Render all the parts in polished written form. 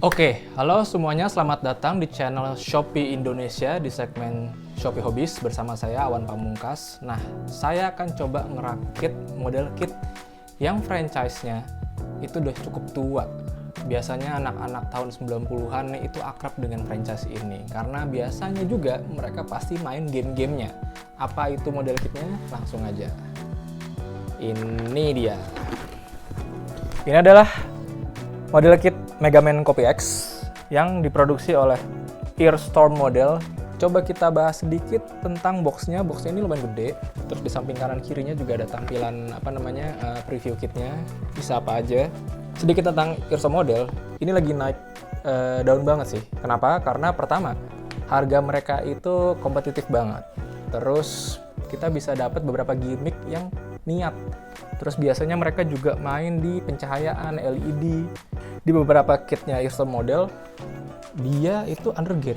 Oke, halo semuanya, selamat datang di channel Shopee Indonesia di segmen Shopee Hobbies bersama saya Awan Pamungkas. Nah, saya akan coba ngerakit model kit yang franchise-nya itu udah cukup tua. Biasanya anak-anak tahun 90-an itu akrab dengan franchise ini karena biasanya juga mereka pasti main game-gamenya. Apa itu model kitnya? Langsung aja. Ini dia. Ini adalah model kit Mega Man Copy X yang diproduksi oleh Earstorm Model. Coba kita bahas sedikit tentang boxnya. Boxnya ini lumayan gede. Terus di samping kanan kirinya juga ada tampilan preview kitnya. Bisa apa aja. Sedikit tentang Earstorm Model. Ini lagi naik daun banget sih. Kenapa? Karena pertama, harga mereka itu kompetitif banget. Terus kita bisa dapat beberapa gimmick yang niat. Terus biasanya mereka juga main di pencahayaan LED. Di beberapa kitnya Earstorm Model, dia itu undergate.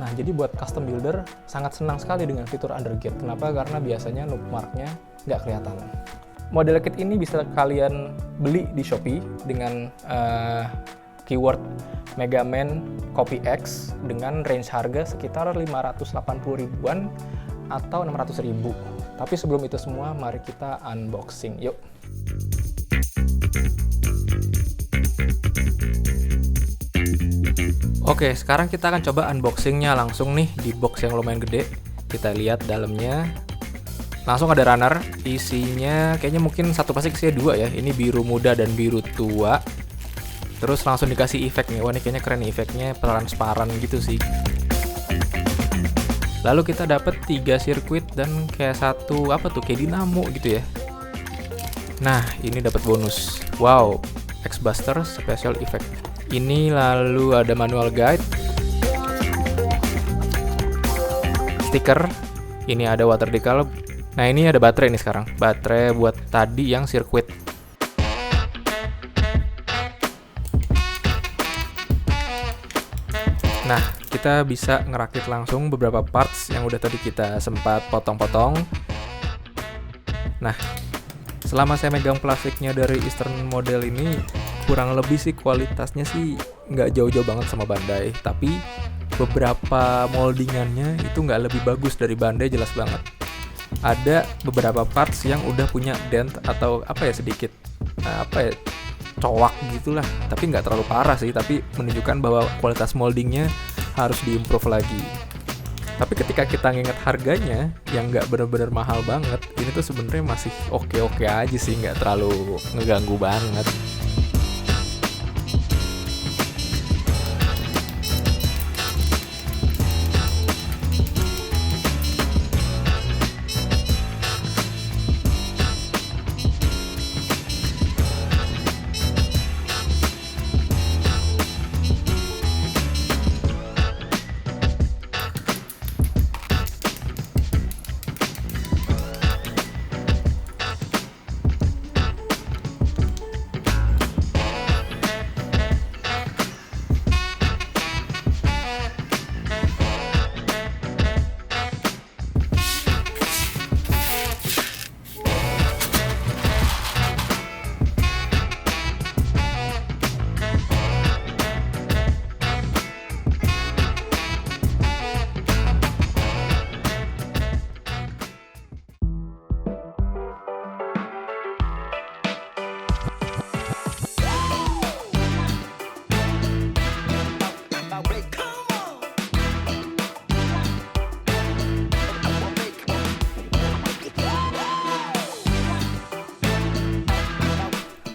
Nah, jadi buat custom builder sangat senang sekali dengan fitur undergate. Kenapa? Karena biasanya noob marknya nggak kelihatan. Model kit ini bisa kalian beli di Shopee dengan keyword Mega Man Copy X dengan range harga sekitar 580 ribuan atau 600 ribu. Tapi sebelum itu semua, mari kita unboxing. Yuk! Oke, sekarang kita akan coba unboxingnya langsung nih di box yang lumayan gede. Kita lihat dalamnya. Langsung ada runner, isinya kayaknya mungkin satu plastik isinya dua ya. Ini biru muda dan biru tua. Terus langsung dikasih efek nih. Wah, ini kayaknya keren nih efeknya, transparan gitu sih. Lalu kita dapat 3 sirkuit dan kayak satu kayak dinamo gitu ya. Nah, ini dapat bonus. Wow, X-Buster Special Effect. Ini lalu ada manual guide, stiker, ini ada water decal. Nah, ini ada baterai nih sekarang, baterai buat tadi yang sirkuit. Nah, kita bisa ngerakit langsung beberapa parts yang udah tadi kita sempat potong-potong. Nah, selama saya megang plastiknya dari Earstorm Model ini, kurang lebih sih kualitasnya sih nggak jauh-jauh banget sama Bandai, tapi beberapa moldingannya itu nggak lebih bagus dari Bandai, jelas banget. Ada beberapa parts yang udah punya dent atau sedikit cowak gitulah, tapi nggak terlalu parah sih, tapi menunjukkan bahwa kualitas moldingnya harus diimprove lagi. Tapi ketika kita nginget harganya yang nggak bener-bener mahal banget, ini tuh sebenarnya masih oke-oke aja sih, nggak terlalu ngeganggu banget.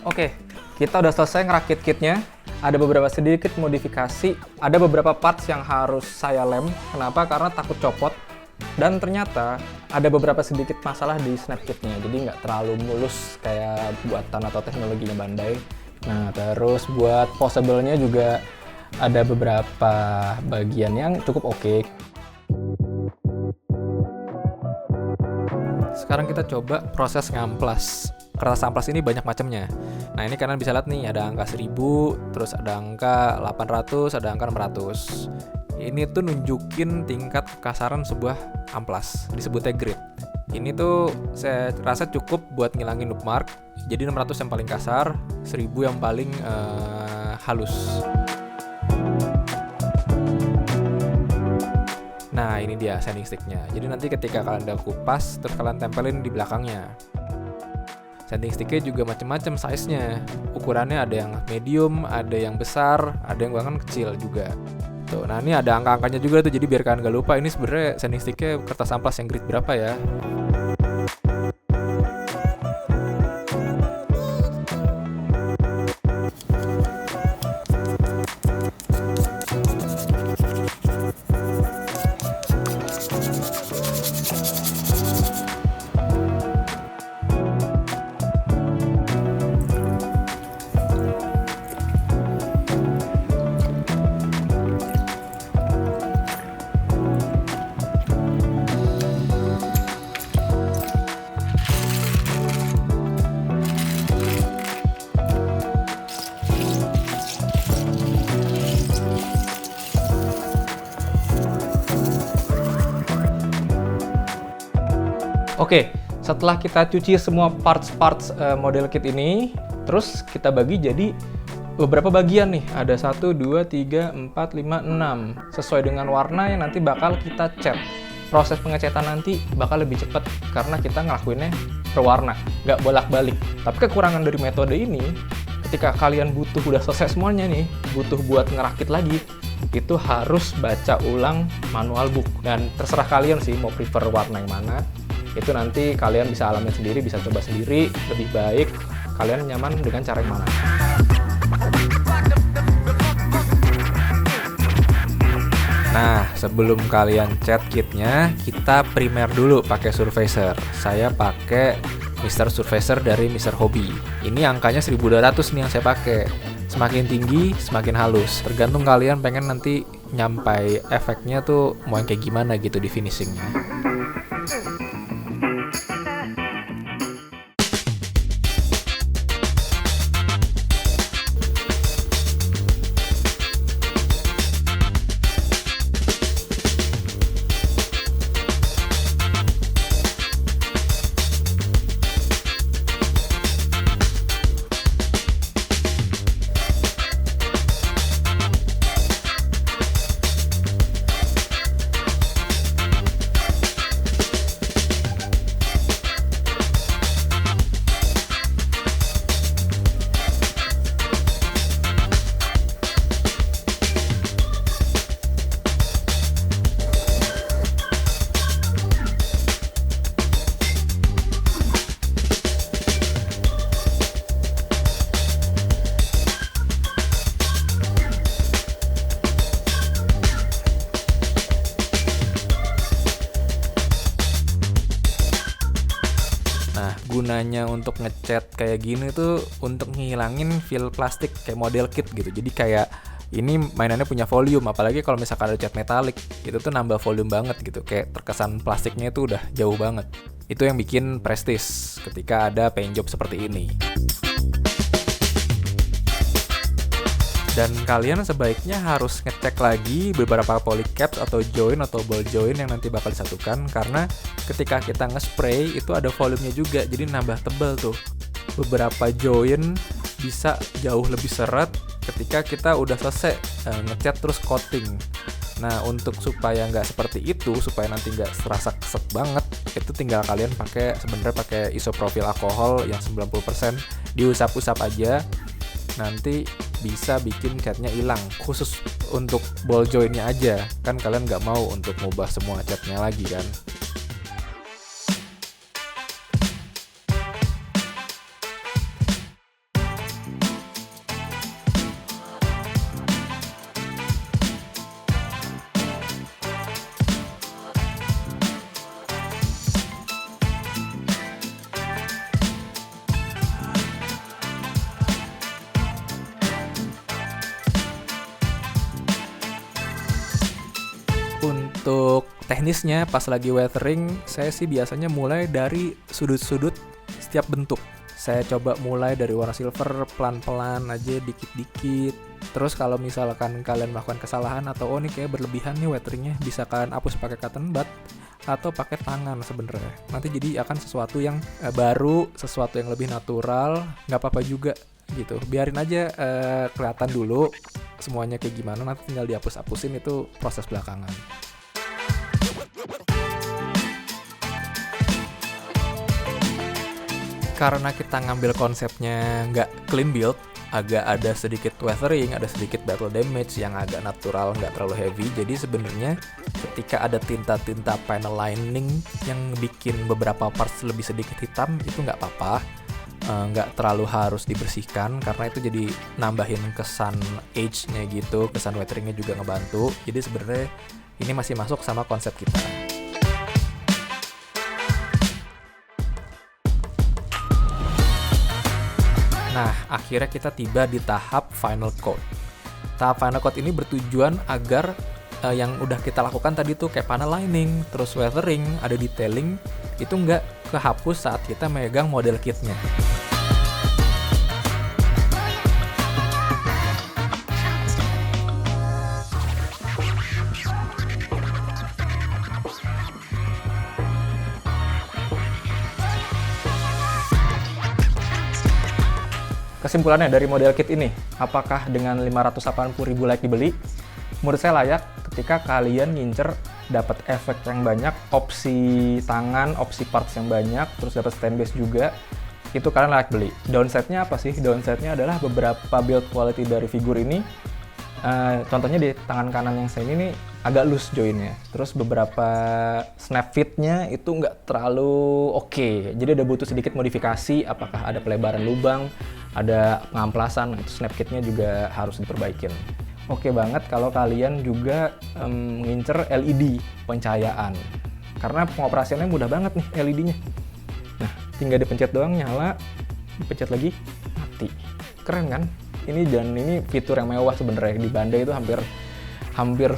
Oke, kita udah selesai ngerakit kitnya. Ada beberapa sedikit modifikasi, ada beberapa parts yang harus saya lem. Kenapa? Karena takut copot. Dan ternyata ada beberapa sedikit masalah di snap kitnya, jadi nggak terlalu mulus kayak buatan atau teknologinya Bandai. Nah, terus buat posable-nya juga ada beberapa bagian yang cukup oke. Sekarang kita coba proses ngamplas. Kertas amplas ini banyak macamnya. Nah, ini kalian bisa lihat nih, ada angka 1000, terus ada angka 800, ada angka 600. Ini tuh nunjukin tingkat kekasaran sebuah amplas, disebutnya grade. Ini tuh saya rasa cukup buat ngilangin noob mark. Jadi 600 yang paling kasar, 1000 yang paling halus. Nah, ini dia sanding sticknya. Jadi nanti ketika kalian udah kupas, terus kalian tempelin di belakangnya. Sanding sticknya juga macam-macam size-nya. Ukurannya ada yang medium, ada yang besar, ada yang bahkan kecil juga. Tuh, nah ini ada angka-angkanya juga tuh, jadi biar kalian gak lupa ini sebenarnya sanding sticknya kertas amplas yang grade berapa ya. Oke, setelah kita cuci semua parts-parts model kit ini, terus kita bagi jadi beberapa bagian nih. Ada 1, 2, 3, 4, 5, 6. Sesuai dengan warna yang nanti bakal kita cat. Proses pengecetan nanti bakal lebih cepat karena kita ngelakuinnya per warna, nggak bolak-balik. Tapi kekurangan dari metode ini, ketika kalian butuh udah selesai semuanya nih, butuh buat ngerakit lagi, itu harus baca ulang manual book. Dan terserah kalian sih mau prefer warna yang mana. Itu nanti kalian bisa alamin sendiri, bisa coba sendiri, lebih baik kalian nyaman dengan cara yang mana. Nah, sebelum kalian cat kitnya, kita primer dulu pakai surfacer. Saya pakai Mr. Surfacer dari Mr. Hobby. Ini angkanya 1200 nih yang saya pakai. Semakin tinggi, semakin halus. Tergantung kalian pengen nanti nyampai efeknya tuh mau yang kayak gimana gitu di finishingnya. Gunanya untuk ngecat kayak gini tuh untuk ngilangin feel plastik kayak model kit gitu. Jadi kayak ini mainannya punya volume, apalagi kalau misalkan ada cat metalik, itu tuh nambah volume banget gitu. Kayak terkesan plastiknya itu udah jauh banget. Itu yang bikin prestis ketika ada paint job seperti ini. Dan kalian sebaiknya harus ngecek lagi beberapa polycaps atau join atau ball join yang nanti bakal disatukan, karena ketika kita nge-spray itu ada volumenya juga, jadi nambah tebal tuh. Beberapa join bisa jauh lebih seret ketika kita udah selesai ngecat terus coating. Nah, untuk supaya nggak seperti itu, supaya nanti nggak serasa keset banget, itu tinggal kalian sebenarnya pakai isopropyl alkohol yang 90%, diusap-usap aja. Nanti bisa bikin catnya hilang, khusus untuk ball jointnya aja, kan kalian nggak mau untuk ngubah semua catnya lagi kan. Untuk teknisnya pas lagi weathering, saya sih biasanya mulai dari sudut-sudut setiap bentuk. Saya coba mulai dari warna silver, pelan-pelan aja, dikit-dikit. Terus kalau misalkan kalian melakukan kesalahan atau ini kayak berlebihan nih weatheringnya, bisa kalian hapus pakai cotton bud atau pakai tangan sebenarnya. Nanti jadi akan sesuatu yang baru, sesuatu yang lebih natural, nggak apa-apa juga gitu. Biarin aja kelihatan dulu semuanya kayak gimana, nanti tinggal dihapus-hapusin, itu proses belakangan. karena kita ngambil konsepnya nggak clean build, agak ada sedikit weathering, ada sedikit battle damage yang agak natural, nggak terlalu heavy. Jadi sebenarnya ketika ada tinta-tinta panel lining yang bikin beberapa parts lebih sedikit hitam, itu nggak apa-apa. Nggak terlalu harus dibersihkan karena itu jadi nambahin kesan age-nya gitu, kesan weatheringnya juga ngebantu. Jadi sebenarnya ini masih masuk sama konsep kita. Nah, akhirnya kita tiba di tahap final coat. Tahap final coat ini bertujuan agar yang udah kita lakukan tadi tuh kayak panel lining, terus weathering, ada detailing, itu nggak kehapus saat kita megang model kitnya. Kesimpulannya dari model kit ini, apakah dengan 580.000 like dibeli? Menurut saya layak ketika kalian ngincer dapat efek yang banyak, opsi tangan, opsi parts yang banyak, terus dapat stand base juga, itu kalian layak beli. Downside-nya apa sih? Downside-nya adalah beberapa build quality dari figur ini, contohnya di tangan kanan yang saya ini nih, agak loose joinnya. Terus beberapa snap fit-nya itu nggak terlalu oke. Jadi ada butuh sedikit modifikasi, apakah ada pelebaran lubang, ada pengamplasan, itu snap kit-nya juga harus diperbaikin. Oke banget kalau kalian juga ngincer LED pencahayaan. Karena pengoperasiannya mudah banget nih LED-nya. Nah, tinggal dipencet doang nyala, dipencet lagi, mati. Keren kan? Ini fitur yang mewah sebenarnya. Di Bandai itu hampir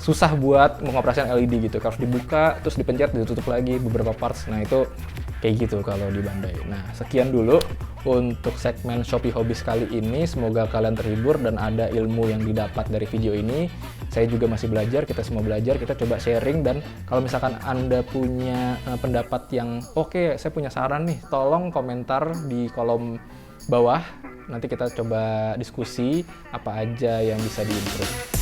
susah buat mengoperasikan LED gitu. Harus dibuka, terus dipencet, ditutup lagi beberapa parts. Nah, itu kayak gitu kalau di Bandai. Nah, sekian dulu untuk segmen Shopee Hobbies kali ini. Semoga kalian terhibur dan ada ilmu yang didapat dari video ini. Saya juga masih belajar, kita semua belajar, kita coba sharing. Dan kalau misalkan Anda punya pendapat yang oke, saya punya saran nih, tolong komentar di kolom bawah. Nanti kita coba diskusi apa aja yang bisa diimprove.